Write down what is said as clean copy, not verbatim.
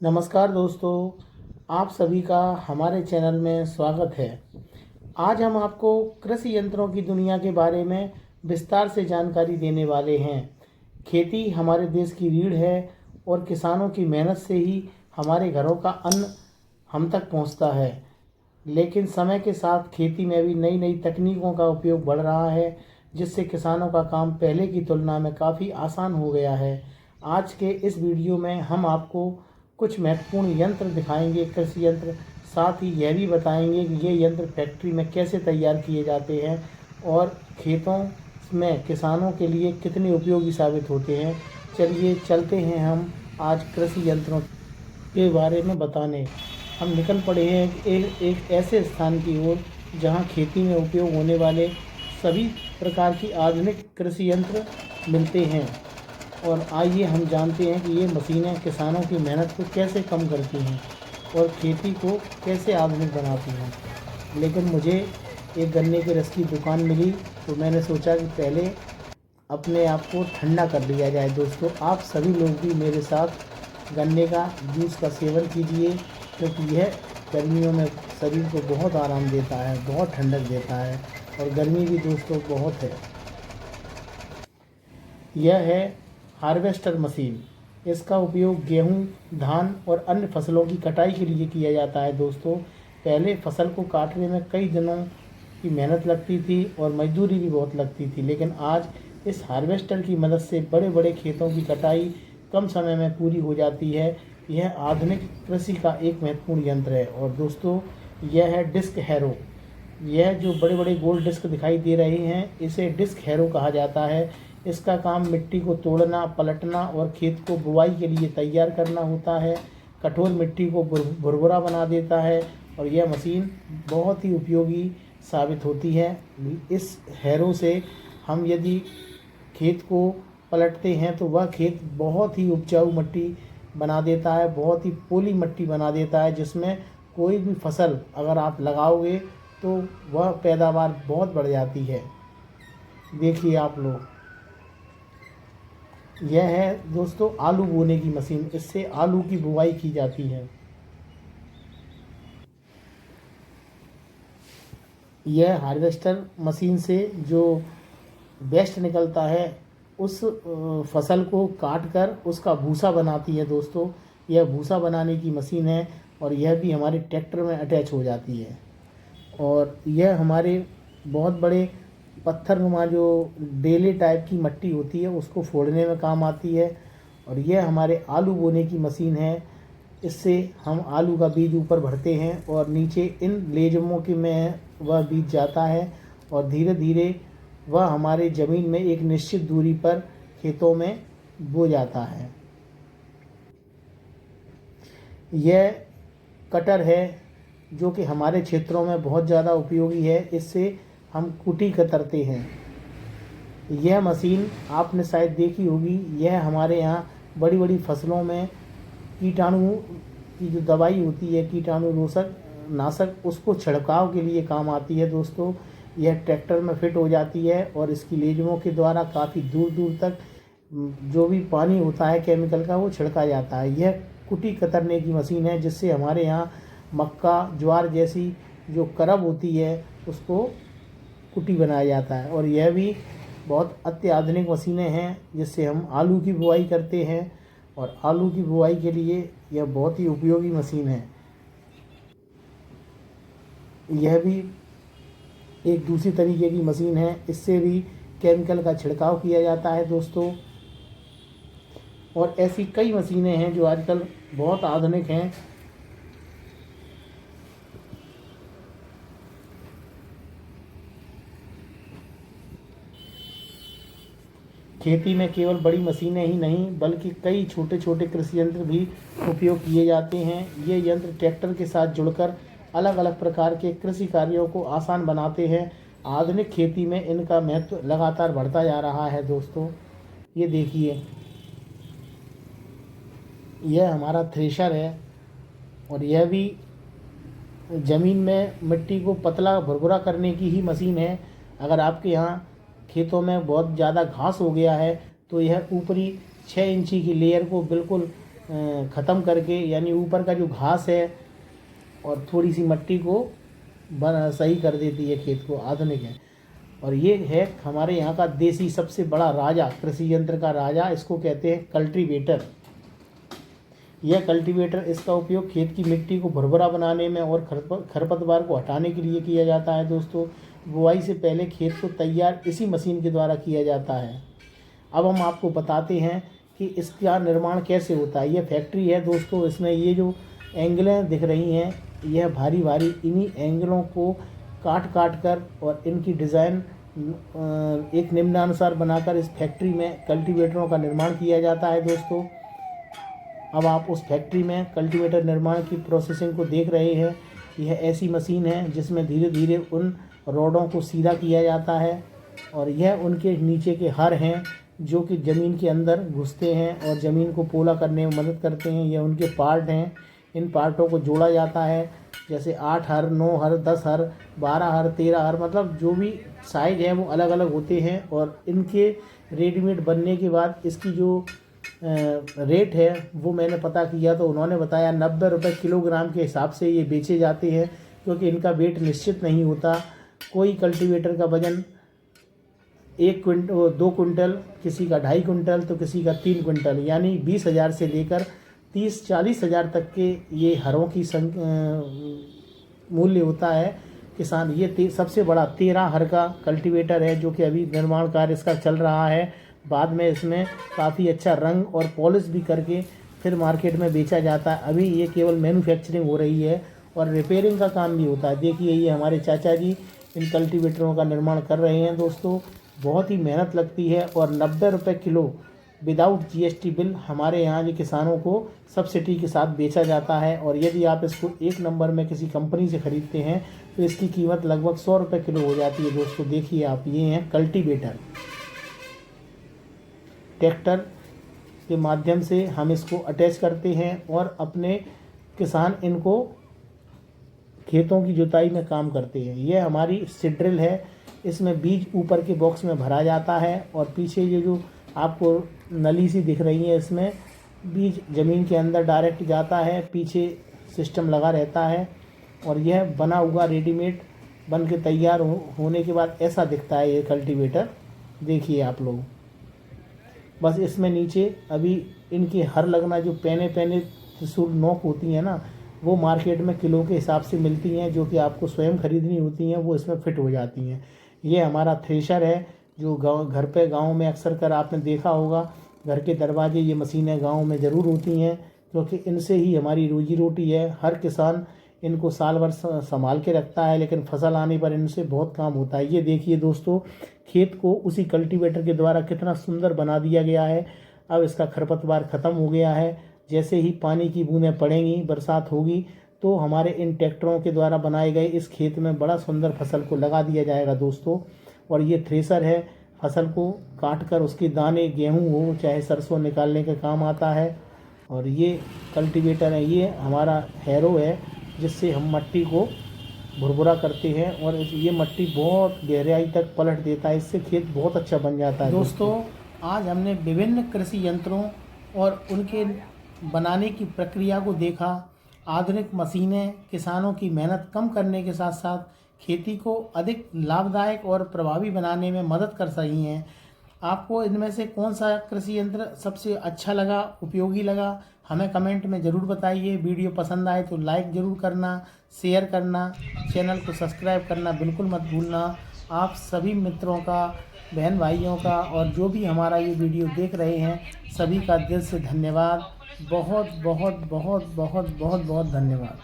नमस्कार दोस्तों, आप सभी का हमारे चैनल में स्वागत है। आज हम आपको कृषि यंत्रों की दुनिया के बारे में विस्तार से जानकारी देने वाले हैं। खेती हमारे देश की रीढ़ है और किसानों की मेहनत से ही हमारे घरों का अन्न हम तक पहुंचता है। लेकिन समय के साथ खेती में भी नई नई तकनीकों का उपयोग बढ़ रहा है, जिससे किसानों का काम पहले की तुलना में काफ़ी आसान हो गया है। आज के इस वीडियो में हम आपको कुछ महत्वपूर्ण यंत्र दिखाएंगे, कृषि यंत्र। साथ ही यह भी बताएंगे कि ये यंत्र फैक्ट्री में कैसे तैयार किए जाते हैं और खेतों में किसानों के लिए कितने उपयोगी साबित होते हैं। चलिए चलते हैं हम आज कृषि यंत्रों के बारे में बताने। हम निकल पड़े हैं एक ऐसे स्थान की ओर जहां खेती में उपयोग होने वाले सभी प्रकार की आधुनिक कृषि यंत्र मिलते हैं। और आइए हम जानते हैं कि ये मशीनें किसानों की मेहनत को कैसे कम करती हैं और खेती को कैसे आधुनिक बनाती हैं। लेकिन मुझे एक गन्ने के रस की दुकान मिली, तो मैंने सोचा कि पहले अपने आप को ठंडा कर लिया जाए। दोस्तों, आप सभी लोग भी मेरे साथ गन्ने का जूस का सेवन कीजिए, क्योंकि यह गर्मियों में शरीर को बहुत आराम देता है, बहुत ठंडक देता है और गर्मी भी दोस्तों बहुत है। यह है हार्वेस्टर मशीन। इसका उपयोग गेहूं, धान और अन्य फसलों की कटाई के लिए किया जाता है। दोस्तों, पहले फसल को काटने में कई दिनों की मेहनत लगती थी और मजदूरी भी बहुत लगती थी, लेकिन आज इस हार्वेस्टर की मदद से बड़े बड़े खेतों की कटाई कम समय में पूरी हो जाती है। यह आधुनिक कृषि का एक महत्वपूर्ण यंत्र है। और दोस्तों, यह है डिस्क हैरो। यह जो बड़े बड़े गोल डिस्क दिखाई दे रहे हैं, इसे डिस्क हैरो कहा जाता है। इसका काम मिट्टी को तोड़ना, पलटना और खेत को बुवाई के लिए तैयार करना होता है। कठोर मिट्टी को भुरभुरा बना देता है और यह मशीन बहुत ही उपयोगी साबित होती है। इस हैरो से हम यदि खेत को पलटते हैं तो वह खेत बहुत ही उपजाऊ मिट्टी बना देता है, बहुत ही पोली मिट्टी बना देता है, जिसमें कोई भी फसल अगर आप लगाओगे तो वह पैदावार बहुत बढ़ जाती है। देखिए आप लोग, यह है दोस्तों आलू बोने की मशीन। इससे आलू की बुवाई की जाती है। यह हार्वेस्टर मशीन से जो वेस्ट निकलता है, उस फसल को काट कर उसका भूसा बनाती है। दोस्तों, यह भूसा बनाने की मशीन है और यह भी हमारे ट्रैक्टर में अटैच हो जाती है। और यह हमारे बहुत बड़े पत्थरनुमा जो डेले टाइप की मिट्टी होती है उसको फोड़ने में काम आती है। और यह हमारे आलू बोने की मशीन है। इससे हम आलू का बीज ऊपर भरते हैं और नीचे इन लेजमों के में वह बीज जाता है और धीरे धीरे वह हमारे ज़मीन में एक निश्चित दूरी पर खेतों में बो जाता है। यह कटर है जो कि हमारे क्षेत्रों में बहुत ज़्यादा उपयोगी है। इससे हम कुटी कतरते हैं। यह मशीन आपने शायद देखी होगी। यह हमारे यहाँ बड़ी बड़ी फसलों में कीटाणु की जो दवाई होती है, कीटाणु नाशक, उसको छिड़काव के लिए काम आती है। दोस्तों, यह ट्रैक्टर में फिट हो जाती है और इसकी लेजमों के द्वारा काफ़ी दूर दूर तक जो भी पानी होता है केमिकल का, वो छिड़का जाता है। यह कुटी कतरने की मशीन है, जिससे हमारे यहाँ मक्का, ज्वार जैसी जो करब होती है उसको कुटी बनाया जाता है। और यह भी बहुत अत्याधुनिक मशीनें हैं, जिससे हम आलू की बुवाई करते हैं और आलू की बुवाई के लिए यह बहुत ही उपयोगी मशीन है। यह भी एक दूसरी तरीके की मशीन है। इससे भी केमिकल का छिड़काव किया जाता है दोस्तों। और ऐसी कई मशीनें हैं जो आजकल बहुत आधुनिक हैं। खेती में केवल बड़ी मशीनें ही नहीं, बल्कि कई छोटे छोटे कृषि यंत्र भी उपयोग किए जाते हैं। ये यंत्र ट्रैक्टर के साथ जुड़कर अलग अलग प्रकार के कृषि कार्यों को आसान बनाते हैं। आधुनिक खेती में इनका महत्व लगातार बढ़ता जा रहा है। दोस्तों, ये देखिए, यह हमारा थ्रेशर है और यह भी ज़मीन में मिट्टी को पतला भुरभुरा करने की ही मशीन है। अगर आपके यहाँ खेतों में बहुत ज़्यादा घास हो गया है तो यह ऊपरी 6 इंची की लेयर को बिल्कुल ख़त्म करके, यानी ऊपर का जो घास है और थोड़ी सी मिट्टी को सही कर देती है, खेत को आधुनिक है। और ये है हमारे यहाँ का देसी सबसे बड़ा राजा, कृषि यंत्र का राजा, इसको कहते हैं कल्टीवेटर। यह कल्टीवेटर, इसका उपयोग खेत की मिट्टी को भुरभुरा बनाने में और खरपतवार को हटाने के लिए किया जाता है दोस्तों। बुआई से पहले खेत को तैयार इसी मशीन के द्वारा किया जाता है। अब हम आपको बताते हैं कि इसका निर्माण कैसे होता है। यह फैक्ट्री है दोस्तों, इसमें ये जो एंगलें दिख रही हैं, यह भारी भारी इन्हीं एंगलों को काट काट कर और इनकी डिज़ाइन एक निम्नानुसार बनाकर इस फैक्ट्री में कल्टीवेटरों का निर्माण किया जाता है दोस्तों। अब आप उस फैक्ट्री में कल्टीवेटर निर्माण की प्रोसेसिंग को देख रहे हैं। यह ऐसी मशीन है जिसमें धीरे धीरे उन रोडों को सीधा किया जाता है और यह उनके नीचे के हर हैं जो कि ज़मीन के अंदर घुसते हैं और ज़मीन को पोला करने में मदद करते हैं। यह उनके पार्ट हैं। इन पार्टों को जोड़ा जाता है, जैसे 8 हर, 9 हर, 10 हर, 12 हर, 13 हर, मतलब जो भी साइज़ है वो अलग अलग होते हैं। और इनके रेडीमेड बनने के बाद इसकी जो रेट है वो मैंने पता किया तो उन्होंने बताया 90 रुपये किलोग्राम के हिसाब से ये बेचे जाते हैं, क्योंकि इनका वेट निश्चित नहीं होता। कोई कल्टीवेटर का वज़न 2 कुंटल, किसी का 2.5 कुंटल तो किसी का 3 कुंटल, यानी 20,000 से लेकर 30-40 हज़ार तक के ये हरों की मूल्य होता है। किसान ये सबसे बड़ा 13 हर का कल्टीवेटर है जो कि अभी निर्माण कार्य इसका चल रहा है। बाद में इसमें काफ़ी अच्छा रंग और पॉलिश भी करके फिर मार्केट में बेचा जाता है। अभी ये केवल मैन्युफैक्चरिंग हो रही है और रिपेयरिंग का काम भी होता है। देखिए ये हमारे चाचा जी इन कल्टीवेटरों का निर्माण कर रहे हैं दोस्तों। बहुत ही मेहनत लगती है और 90 रुपये किलो विदाउट GST बिल हमारे यहाँ के किसानों को सब्सिडी के साथ बेचा जाता है। और यदि आप इसको 1 नंबर में किसी कंपनी से ख़रीदते हैं तो इसकी कीमत लगभग 100 रुपये किलो हो जाती है दोस्तों। देखिए आप, ये हैं कल्टीवेटर। ट्रैक्टर के माध्यम से हम इसको अटैच करते हैं और अपने किसान इनको खेतों की जुताई में काम करते हैं। यह हमारी सीड ड्रिल है। इसमें बीज ऊपर के बॉक्स में भरा जाता है और पीछे ये जो आपको नली सी दिख रही है, इसमें बीज ज़मीन के अंदर डायरेक्ट जाता है। पीछे सिस्टम लगा रहता है और यह बना हुआ रेडीमेड बन के तैयार होने के बाद ऐसा दिखता है ये कल्टीवेटर। देखिए आप लोग, बस इसमें नीचे अभी इनके हर लगना, जो पैने त्रिशूल नोक होती हैं ना, वो मार्केट में किलो के हिसाब से मिलती हैं, जो कि आपको स्वयं खरीदनी होती हैं, वो इसमें फिट हो जाती हैं। ये हमारा थ्रेशर है जो घर पे गांव में अक्सर कर आपने देखा होगा। घर के दरवाजे ये मशीनें गांव में ज़रूर होती हैं, क्योंकि इनसे ही हमारी रोजी रोटी है। हर किसान इनको साल भर संभाल के रखता है, लेकिन फसल आने पर इनसे बहुत काम होता है। ये देखिए दोस्तों, खेत को उसी कल्टीवेटर के द्वारा कितना सुंदर बना दिया गया है। अब इसका खरपतवार ख़त्म हो गया है। जैसे ही पानी की बूंदें पड़ेंगी, बरसात होगी, तो हमारे इन ट्रैक्टरों के द्वारा बनाए गए इस खेत में बड़ा सुंदर फसल को लगा दिया जाएगा दोस्तों। और ये थ्रेसर है, फसल को काट कर उसके दाने, गेहूँ हो चाहे सरसों, निकालने के काम आता है। और ये कल्टीवेटर है, ये हमारा हैरो है जिससे हम मिट्टी को भुरभुरा करते हैं और ये मिट्टी बहुत गहराई तक पलट देता है। इससे खेत बहुत अच्छा बन जाता है। दोस्तों, आज हमने विभिन्न कृषि यंत्रों और उनके बनाने की प्रक्रिया को देखा। आधुनिक मशीनें किसानों की मेहनत कम करने के साथ साथ खेती को अधिक लाभदायक और प्रभावी बनाने में मदद कर रही हैं। आपको इनमें से कौन सा कृषि यंत्र सबसे अच्छा लगा, उपयोगी लगा, हमें कमेंट में ज़रूर बताइए। वीडियो पसंद आए तो लाइक ज़रूर करना, शेयर करना, चैनल को सब्सक्राइब करना बिल्कुल मत भूलना। आप सभी मित्रों का, बहन भाइयों का और जो भी हमारा ये वीडियो देख रहे हैं, सभी का दिल से धन्यवाद। बहुत बहुत बहुत बहुत बहुत बहुत धन्यवाद।